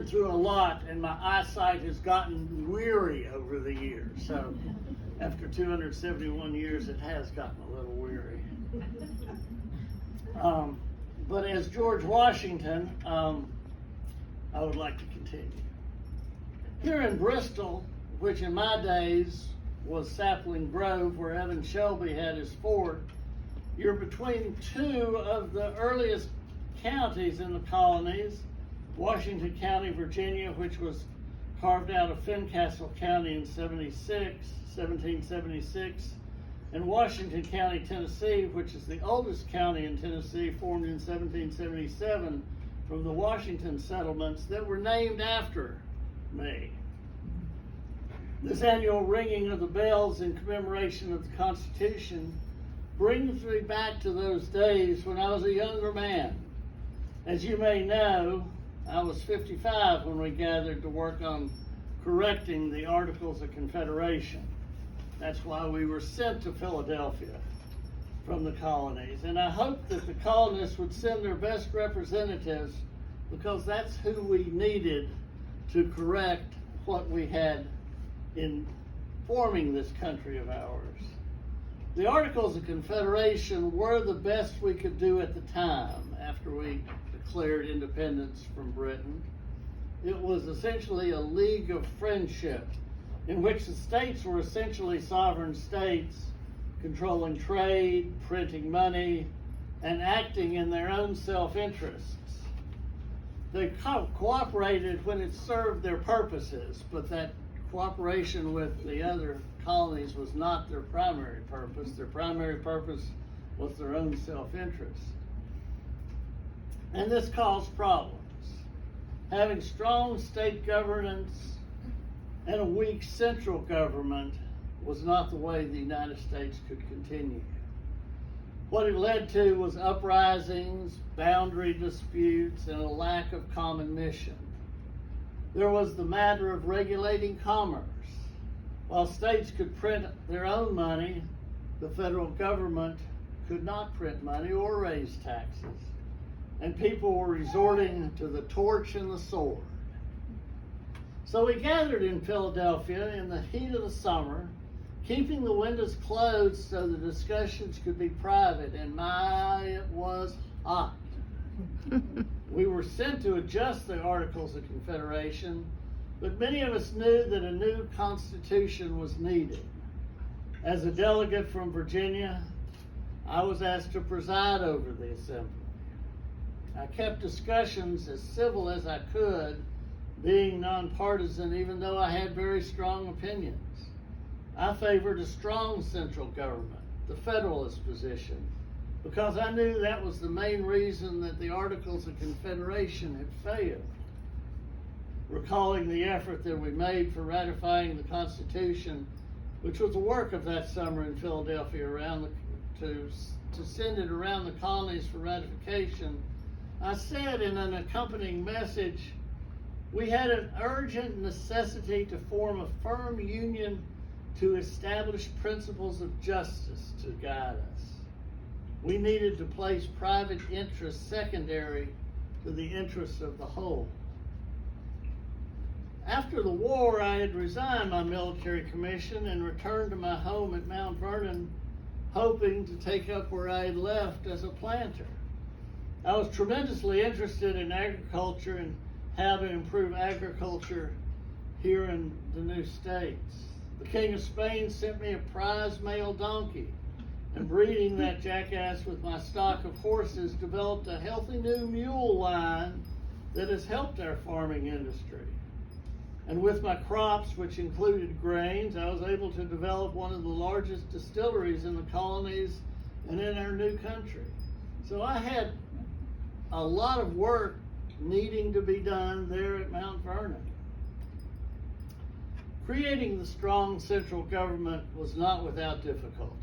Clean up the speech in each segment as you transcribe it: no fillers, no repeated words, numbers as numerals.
been through a lot, and my eyesight has gotten weary over the years. So after 271 years, it has gotten a little weary. But as George Washington, I would like to continue. Here in Bristol, which in my days was Sapling Grove, where Evan Shelby had his fort, you're between two of the earliest counties in the colonies, Washington County, Virginia, which was carved out of Fincastle County in 1776, and Washington County, Tennessee, which is the oldest county in Tennessee, formed in 1777 from the Washington settlements that were named after me. This annual ringing of the bells in commemoration of the Constitution brings me back to those days when I was a younger man. As you may know, I was 55 when we gathered to work on correcting the Articles of Confederation. That's why we were sent to Philadelphia from the colonies. And I hoped that the colonists would send their best representatives, because that's who we needed to correct what we had in forming this country of ours. The Articles of Confederation were the best we could do at the time after we declared independence from Britain. It was essentially a league of friendship in which the states were essentially sovereign states, controlling trade, printing money, and acting in their own self-interests. They cooperated when it served their purposes, but that cooperation with the other colonies was not their primary purpose. Their primary purpose was their own self-interest. And this caused problems. Having strong state governance and a weak central government was not the way the United States could continue. What it led to was uprisings, boundary disputes, and a lack of common mission. There was the matter of regulating commerce. While states could print their own money, the federal government could not print money or raise taxes, and people were resorting to the torch and the sword. So we gathered in Philadelphia in the heat of the summer, keeping the windows closed so the discussions could be private, and it was hot. We were sent to adjust the Articles of Confederation, but many of us knew that a new constitution was needed. As a delegate from Virginia, I was asked to preside over the assembly. I kept discussions as civil as I could, being nonpartisan, even though I had very strong opinions. I favored a strong central government, the Federalist position, because I knew that was the main reason that the Articles of Confederation had failed. Recalling the effort that we made for ratifying the Constitution, which was the work of that summer in Philadelphia to send it around the colonies for ratification, I said in an accompanying message, we had an urgent necessity to form a firm union to establish principles of justice to guide us. We needed to place private interests secondary to the interests of the whole. After the war, I had resigned my military commission and returned to my home at Mount Vernon, hoping to take up where I had left as a planter. I was tremendously interested in agriculture and how to improve agriculture here in the new states. The King of Spain sent me a prize male donkey, and breeding that jackass with my stock of horses developed a healthy new mule line that has helped our farming industry. And with my crops, which included grains, I was able to develop one of the largest distilleries in the colonies and in our new country. So I had a lot of work needing to be done there at Mount Vernon. Creating the strong central government was not without difficulty.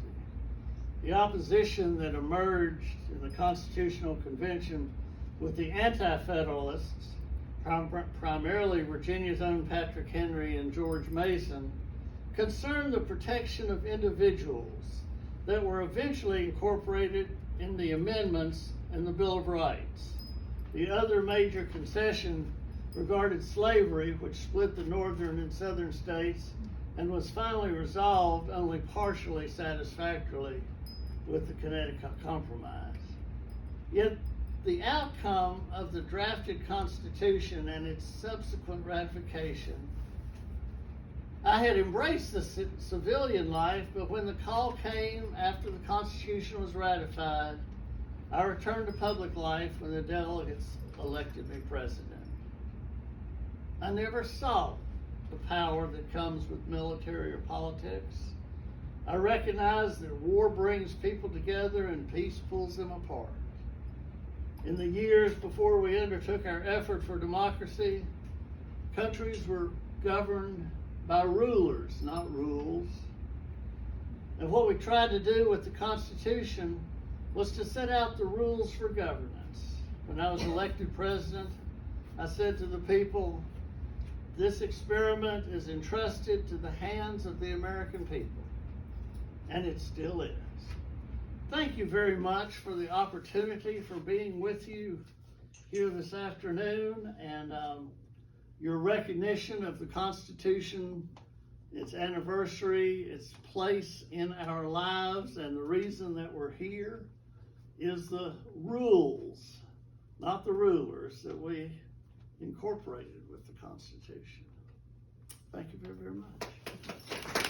The opposition that emerged in the Constitutional Convention with the Anti-Federalists, primarily Virginia's own Patrick Henry and George Mason, concerned the protection of individuals that were eventually incorporated in the amendments in the Bill of Rights. The other major concession regarded slavery, which split the northern and southern states, and was finally resolved only partially satisfactorily with the Connecticut Compromise. Yet the outcome of the drafted Constitution and its subsequent ratification, I had embraced the civilian life, but when the call came after the Constitution was ratified, I returned to public life when the delegates elected me president. I never sought the power that comes with military or politics. I recognize that war brings people together and peace pulls them apart. In the years before we undertook our effort for democracy, countries were governed by rulers, not rules. And what we tried to do with the Constitution was to set out the rules for governance. When I was elected president, I said to the people, this experiment is entrusted to the hands of the American people, and it still is. Thank you very much for the opportunity for being with you here this afternoon, and your recognition of the Constitution, its anniversary, its place in our lives, and the reason that we're here is the rules, not the rulers, that we incorporated with the Constitution. Thank you very, very much.